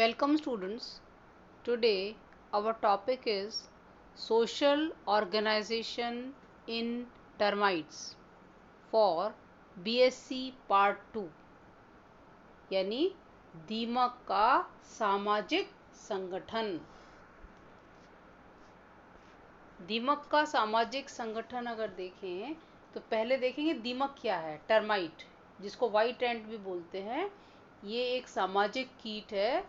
Welcome students. Today our topic is social organization in termites for BSc Part 2 यानी दीमक का सामाजिक संगठन। दीमक का सामाजिक संगठन अगर देखें तो पहले देखेंगे दीमक क्या है। टर्माइट, जिसको व्हाइट एंट भी बोलते हैं, ये एक सामाजिक कीट है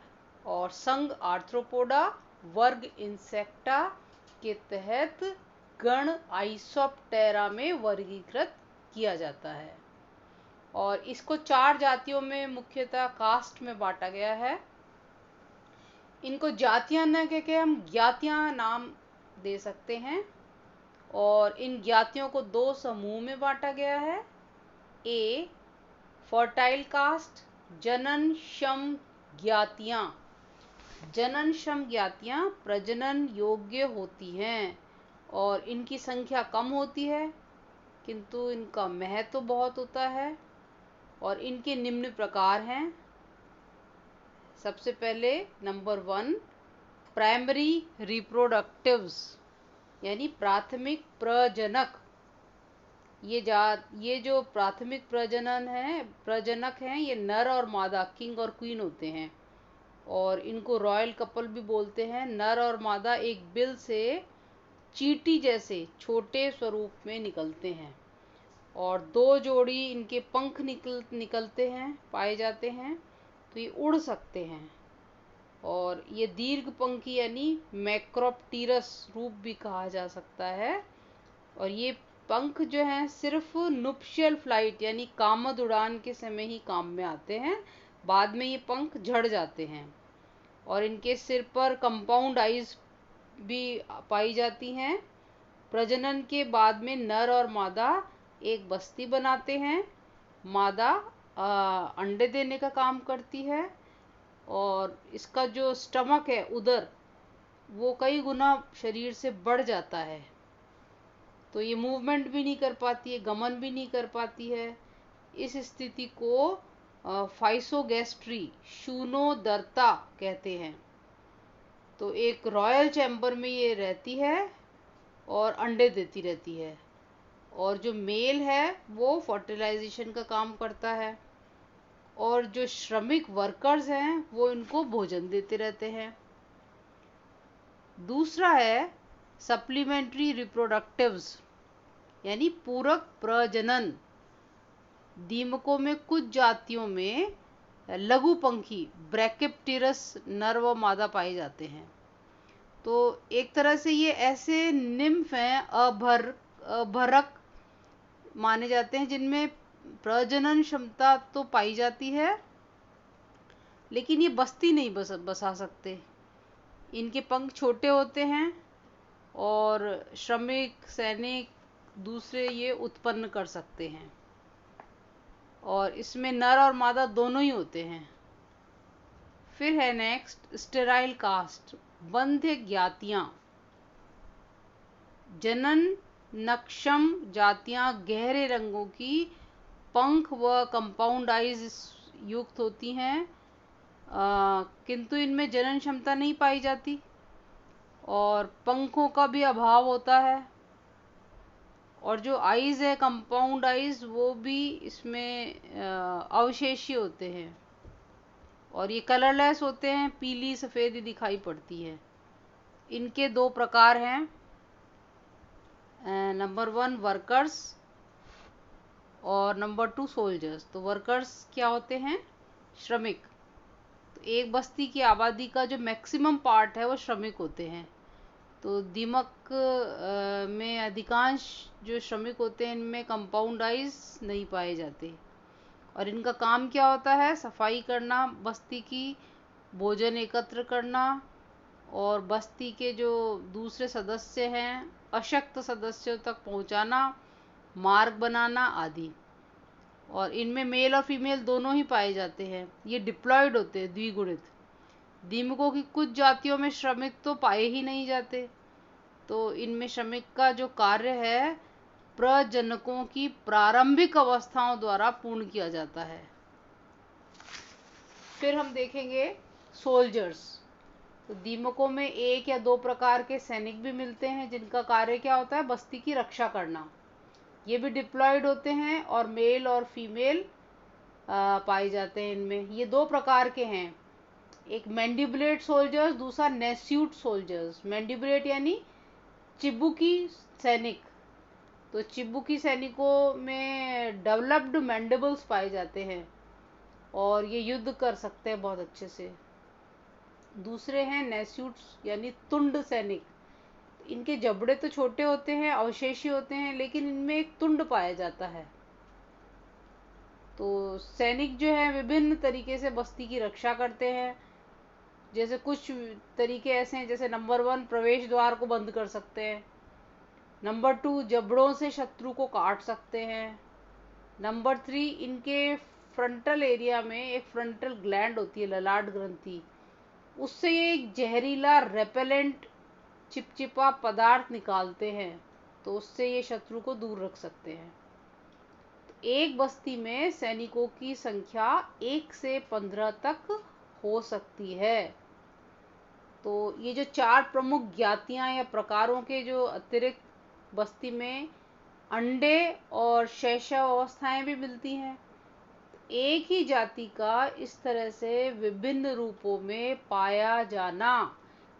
और संघ आर्थ्रोपोडा वर्ग इंसेक्टा के तहत गण आइसोप्टेरा में वर्गीकृत किया जाता है और इसको 4 जातियों में मुख्यतः कास्ट में बांटा गया है। इनको जातियां न कह के हम ज्ञातियां नाम दे सकते हैं और इन ज्ञातियों को 2 समूह में बांटा गया है। ए फर्टाइल कास्ट, जननक्षम ज्ञातियां। जननक्षम ज्ञातियां प्रजनन योग्य होती हैं और इनकी संख्या कम होती है किंतु इनका महत्व बहुत होता है और इनके निम्न प्रकार हैं। सबसे पहले नंबर 1 प्राइमरी रिप्रोडक्टिव्स यानी प्राथमिक प्रजनक। ये जो प्राथमिक प्रजनक हैं ये नर और मादा किंग और क्वीन होते हैं और इनको रॉयल कपल भी बोलते हैं। नर और मादा एक बिल से चींटी जैसे छोटे स्वरूप में निकलते हैं और 2 जोड़ी इनके पंख निकलते हैं पाए जाते हैं, तो ये उड़ सकते हैं और ये दीर्घ पंखी यानी मैक्रोप्टीरस रूप भी कहा जा सकता है। और ये पंख जो हैं सिर्फ नुप्शियल फ्लाइट यानी कामद उड़ान के समय ही काम में आते हैं, बाद में ये पंख झड़ जाते हैं। और इनके सिर पर कंपाउंड आइज भी पाई जाती हैं। प्रजनन के बाद में नर और मादा एक बस्ती बनाते हैं। मादा अंडे देने का काम करती है और इसका जो स्टमक है उदर, वो कई गुना शरीर से बढ़ जाता है, तो ये मूवमेंट भी नहीं कर पाती है, गमन भी नहीं कर पाती है। इस स्थिति को फाइसोगैस्ट्री शूनोदरता कहते हैं। तो एक रॉयल चैम्बर में ये रहती है और अंडे देती रहती है और जो मेल है वो फर्टिलाइजेशन का काम करता है और जो श्रमिक वर्कर्स हैं वो इनको भोजन देते रहते हैं। दूसरा है सप्लीमेंट्री रिप्रोडक्टिव्स यानी पूरक प्रजनन। दीमकों में कुछ जातियों में लघुपंखी ब्रैकिप्टेरस नर व मादा पाए जाते हैं। तो एक तरह से ये ऐसे निम्फ हैं अभरक माने जाते हैं जिनमें प्रजनन क्षमता तो पाई जाती है लेकिन ये बस्ती नहीं बसा सकते। इनके पंख छोटे होते हैं और श्रमिक सैनिक दूसरे ये उत्पन्न कर सकते हैं और इसमें नर और मादा दोनों ही होते हैं। फिर है नेक्स्ट स्टेराइल कास्ट, बंध्य ज्ञातियां। जनन नक्षम जातियां गहरे रंगों की पंख व कंपाउंड आइज युक्त होती हैं किंतु इनमें जनन क्षमता नहीं पाई जाती और पंखों का भी अभाव होता है और जो आइज है कंपाउंड आइज वो भी इसमें अवशेषी होते हैं और ये कलरलेस होते हैं, पीली सफ़ेद दिखाई पड़ती है। इनके 2 प्रकार हैं। नंबर 1 वर्कर्स और नंबर 2 सोल्जर्स। तो वर्कर्स क्या होते हैं? श्रमिक। तो एक बस्ती की आबादी का जो मैक्सिमम पार्ट है वो श्रमिक होते हैं। तो दीमक में अधिकांश जो श्रमिक होते हैं इनमें कंपाउंड आइज नहीं पाए जाते और इनका काम क्या होता है? सफाई करना बस्ती की, भोजन एकत्र करना और बस्ती के जो दूसरे सदस्य हैं अशक्त सदस्यों तक पहुंचाना, मार्ग बनाना आदि। और इनमें मेल और फीमेल दोनों ही पाए जाते हैं। ये डिप्लॉयड होते हैं, द्विगुणित। दीमकों की कुछ जातियों में श्रमिक तो पाए ही नहीं जाते, तो इनमें श्रमिक का जो कार्य है प्रजनकों की प्रारंभिक अवस्थाओं द्वारा पूर्ण किया जाता है। फिर हम देखेंगे सोल्जर्स। तो दीमकों में एक या दो प्रकार के सैनिक भी मिलते हैं जिनका कार्य क्या होता है, बस्ती की रक्षा करना। ये भी डिप्लॉयड होते हैं और मेल और फीमेल पाए जाते हैं इनमें। ये दो प्रकार के हैं, एक मैंडिबुलेट सोल्जर्स, दूसरा नेस्यूट सोल्जर्स। मैंडिबुलेट यानी चिबुकी सैनिक। तो चिबुकी सैनिकों में डेवलप्ड मैंडिबल्स पाए जाते हैं और ये युद्ध कर सकते हैं बहुत अच्छे से। दूसरे हैं नेस्यूट्स यानी तुंड सैनिक। इनके जबड़े तो छोटे होते हैं, अवशेषी होते हैं, लेकिन इनमें एक तुंड पाया जाता है। तो सैनिक जो है विभिन्न तरीके से बस्ती की रक्षा करते हैं। जैसे कुछ तरीके ऐसे हैं, जैसे नंबर 1 प्रवेश द्वार को बंद कर सकते हैं। नंबर 2 जबड़ों से शत्रु को काट सकते हैं। नंबर 3 इनके फ्रंटल एरिया में एक फ्रंटल ग्लैंड होती है, ललाट ग्रंथि, उससे ये एक जहरीला रेपेलेंट चिपचिपा पदार्थ निकालते हैं, तो उससे ये शत्रु को दूर रख सकते हैं। तो एक बस्ती में सैनिकों की संख्या 1 से 15 तक हो सकती है। तो ये जो 4 प्रमुख ज्ञातियां या प्रकारों के जो अतिरिक्त बस्ती में अंडे और शैशव अवस्थाएं भी मिलती हैं। एक ही जाति का इस तरह से विभिन्न रूपों में पाया जाना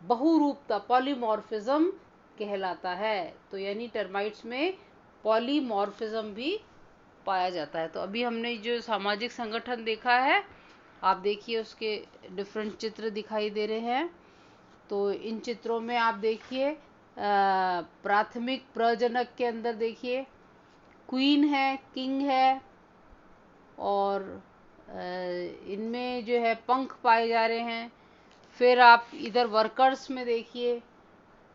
बहुरूपता, पॉलीमॉर्फिज्म कहलाता है। तो यानी टर्माइट्स में पॉलीमॉर्फिज्म भी पाया जाता है। तो अभी हमने जो सामाजिक संगठन देखा है, आप देखिए उसके डिफरेंट चित्र दिखाई दे रहे हैं। तो इन चित्रों में आप देखिए प्राथमिक प्रजनक के अंदर देखिए क्वीन है, किंग है, और इनमें जो है पंख पाए जा रहे हैं। फिर आप इधर वर्कर्स में देखिए,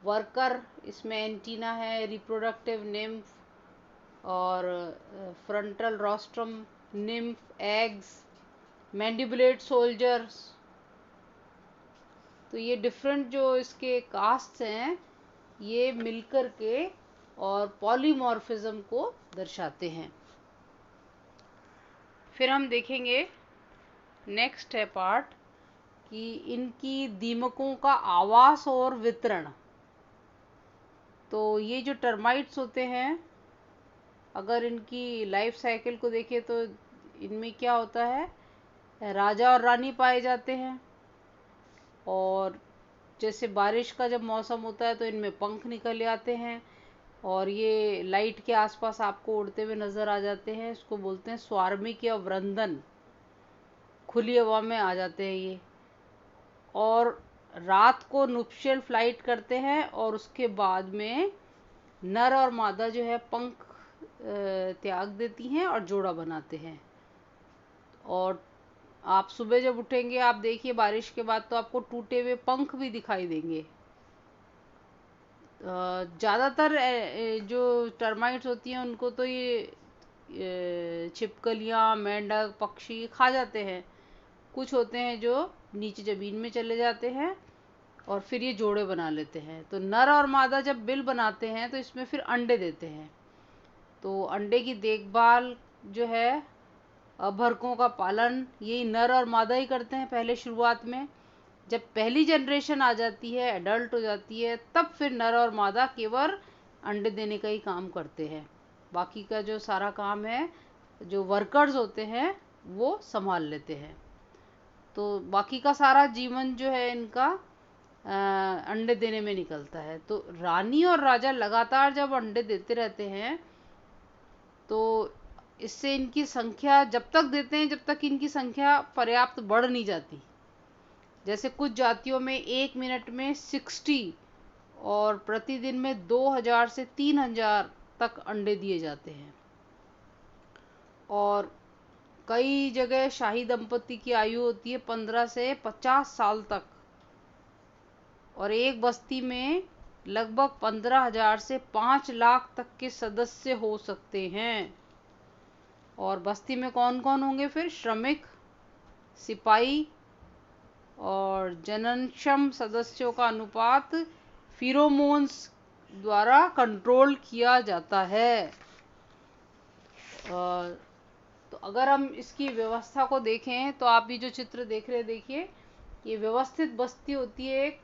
वर्कर, इसमें एंटीना है, रिप्रोडक्टिव निम्फ और frontal rostrum, nymph, eggs, mandibulate soldiers. तो ये डिफरेंट जो इसके कास्ट हैं, ये मिलकर के और पॉलीमॉर्फिज्म को दर्शाते हैं। फिर हम देखेंगे, नेक्स्ट है पार्ट, कि इनकी दीमकों का आवास और वितरण। तो ये जो टर्माइट्स होते हैं, अगर इनकी लाइफ साइकिल को देखें तो इनमें क्या होता है, राजा और रानी पाए जाते हैं। और जैसे बारिश का जब मौसम होता है तो इनमें पंख निकल आते हैं और ये लाइट के आसपास आपको उड़ते हुए नज़र आ जाते हैं। इसको बोलते हैं स्वार्मिक या वृंदन, खुली हवा में आ जाते हैं ये। और रात को नुप्शियल फ्लाइट करते हैं और उसके बाद में नर और मादा जो है पंख त्याग देती हैं और जोड़ा बनाते हैं। और आप सुबह जब उठेंगे, आप देखिए बारिश के बाद तो आपको टूटे हुए पंख भी दिखाई देंगे। ज़्यादातर जो टर्माइट्स होती हैं उनको तो ये छिपकलियाँ, मेंढक, पक्षी खा जाते हैं। कुछ होते हैं जो नीचे ज़मीन में चले जाते हैं और फिर ये जोड़े बना लेते हैं। तो नर और मादा जब बिल बनाते हैं तो इसमें फिर अंडे देते हैं। तो अंडे की देखभाल जो है, भरकों का पालन, यही नर और मादा ही करते हैं पहले शुरुआत में। जब पहली जनरेशन आ जाती है, एडल्ट हो जाती है, तब फिर नर और मादा केवल अंडे देने का ही काम करते हैं। बाकी का जो सारा काम है, जो वर्कर्स होते हैं वो संभाल लेते हैं। तो बाकी का सारा जीवन जो है इनका अंडे देने में निकलता है। तो रानी और राजा लगातार जब अंडे देते रहते हैं तो इससे इनकी संख्या जब तक देते हैं, जब तक इनकी संख्या पर्याप्त बढ़ नहीं जाती। जैसे कुछ जातियों में 1 मिनट में 60 और प्रतिदिन में 2000 से 3000 तक अंडे दिए जाते हैं। और कई जगह शाही दंपति की आयु होती है 15 से 50 साल तक। और एक बस्ती में लगभग 15,000 से 5 लाख तक के सदस्य हो सकते हैं। और बस्ती में कौन कौन होंगे फिर, श्रमिक, सिपाही और जननक्षम सदस्यों का अनुपात फिरोमोन्स द्वारा कंट्रोल किया जाता है। तो अगर हम इसकी व्यवस्था को देखें तो आप ये जो चित्र देख रहे हैं, देखिए ये व्यवस्थित बस्ती होती है एक,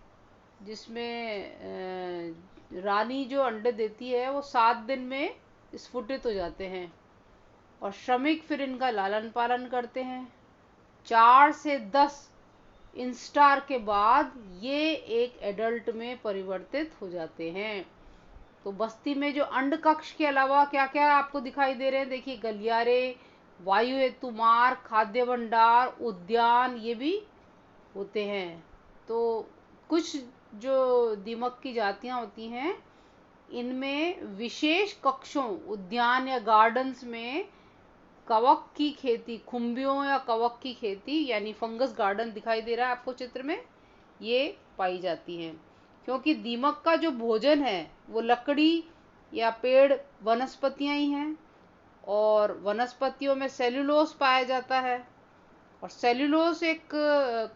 जिसमें रानी जो अंडे देती है वो 7 दिन में स्फुटित हो जाते हैं और श्रमिक फिर इनका लालन पालन करते हैं। 4 से 10 इंस्टार के बाद ये एक एडल्ट में परिवर्तित हो जाते हैं। तो बस्ती में जो अंड कक्ष के अलावा क्या क्या आपको दिखाई दे रहे हैं, देखिए गलियारे, वायु हेतु मार्ग, खाद्य भंडार, उद्यान, ये भी होते हैं। तो कुछ जो दीमक की जातियां होती हैं, इनमें विशेष कक्षों, उद्यान या गार्डन्स में कवक की खेती, खुम्बियों या कवक की खेती यानी फंगस गार्डन दिखाई दे रहा है आपको चित्र में, ये पाई जाती हैं। क्योंकि दीमक का जो भोजन है वो लकड़ी या पेड़ वनस्पतियां ही हैं और वनस्पतियों में सेल्यूलोज पाया जाता है और सेल्यूलोज एक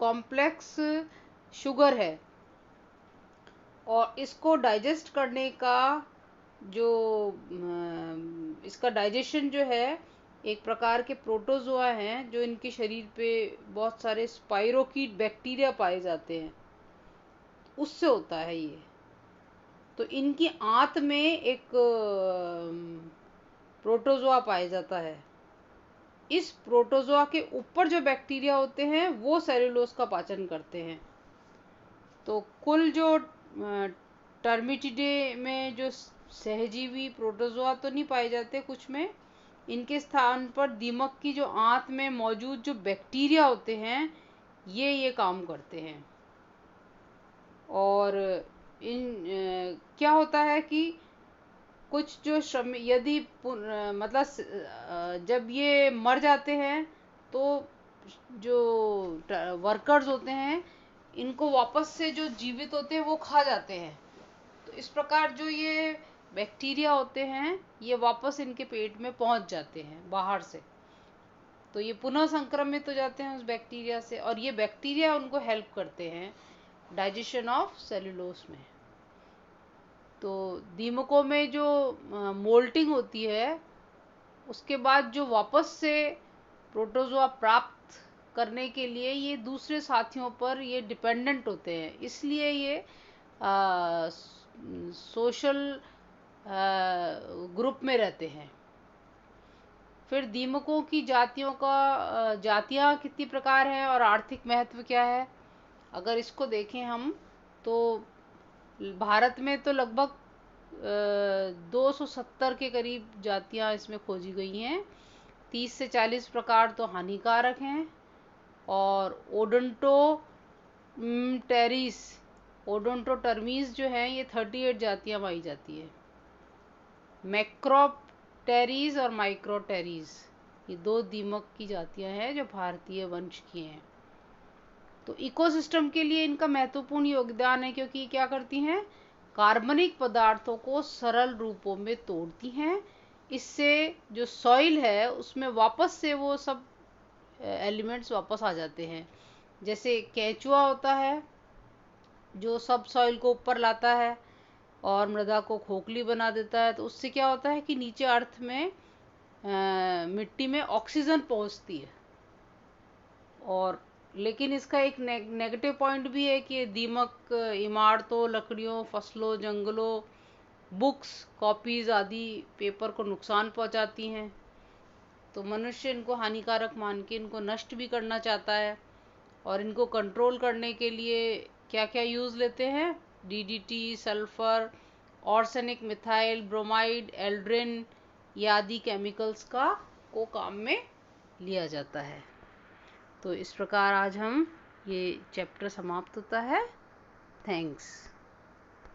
कॉम्प्लेक्स शुगर है और इसको डाइजेस्ट करने का जो इसका डाइजेशन जो है, एक प्रकार के प्रोटोजोआ हैं जो इनके शरीर पे बहुत सारे स्पाइरोकीट बैक्टीरिया पाए जाते हैं, उससे होता है ये। तो इनकी आंत में एक प्रोटोजोआ पाया जाता है। इस प्रोटोजोआ के ऊपर जो बैक्टीरिया होते हैं वो सेल्यूलोज का पाचन करते हैं। तो कुल जो टर्मिटिडे में जो सहजीवी प्रोटोजोआ तो नहीं पाए जाते, कुछ में इनके स्थान पर दीमक की जो आंत में मौजूद जो बैक्टीरिया होते हैं ये काम करते हैं। और क्या होता है कि कुछ जो श्रम यदि मतलब जब ये मर जाते हैं तो जो वर्कर्स होते हैं इनको वापस से जो जीवित होते हैं वो खा जाते हैं। तो इस प्रकार जो ये बैक्टीरिया होते हैं ये वापस इनके पेट में पहुंच जाते हैं बाहर से, तो ये पुनः संक्रमित हो जाते हैं उस बैक्टीरिया से और ये बैक्टीरिया उनको हेल्प करते हैं डाइजेशन ऑफ सेल्यूलोज में। तो दीमकों में जो मोल्टिंग होती है उसके बाद जो वापस से प्रोटोजोआ प्राप्त करने के लिए ये दूसरे साथियों पर ये डिपेंडेंट होते हैं, इसलिए ये सोशल ग्रुप में रहते हैं। फिर दीमकों की जातियां कितनी प्रकार हैं और आर्थिक महत्व क्या है, अगर इसको देखें हम तो भारत में तो लगभग 270 के करीब जातियां इसमें खोजी गई हैं। 30 से 40 प्रकार तो हानिकारक हैं और ओडोंटोटर्मीज जो है ये 38 जातियां पाई जाती है। मैक्रोप्टेरीज और माइक्रोटेरीज ये 2 दीमक की जातियां हैं जो भारतीय वंश की हैं। तो इकोसिस्टम के लिए इनका महत्वपूर्ण योगदान है क्योंकि क्या करती हैं, कार्बनिक पदार्थों को सरल रूपों में तोड़ती हैं। इससे जो सॉइल है उसमें वापस से वो सब एलिमेंट्स वापस आ जाते हैं। जैसे केंचुआ होता है जो सब सॉइल को ऊपर लाता है और मृदा को खोखली बना देता है, तो उससे क्या होता है कि नीचे अर्थ में मिट्टी में ऑक्सीजन पहुंचती है। और लेकिन इसका एक नेगेटिव पॉइंट भी है कि दीमक इमारतों, लकड़ियों, फसलों, जंगलों, बुक्स, कॉपीज आदि पेपर को नुकसान पहुंचाती हैं। तो मनुष्य इनको हानिकारक मान के इनको नष्ट भी करना चाहता है और इनको कंट्रोल करने के लिए क्या क्या यूज़ लेते हैं, DDT, sulphur, arsenic, methyl bromide, Aldrin आदि केमिकल्स को काम में लिया जाता है। तो इस प्रकार आज हम ये चैप्टर समाप्त होता है। थैंक्स।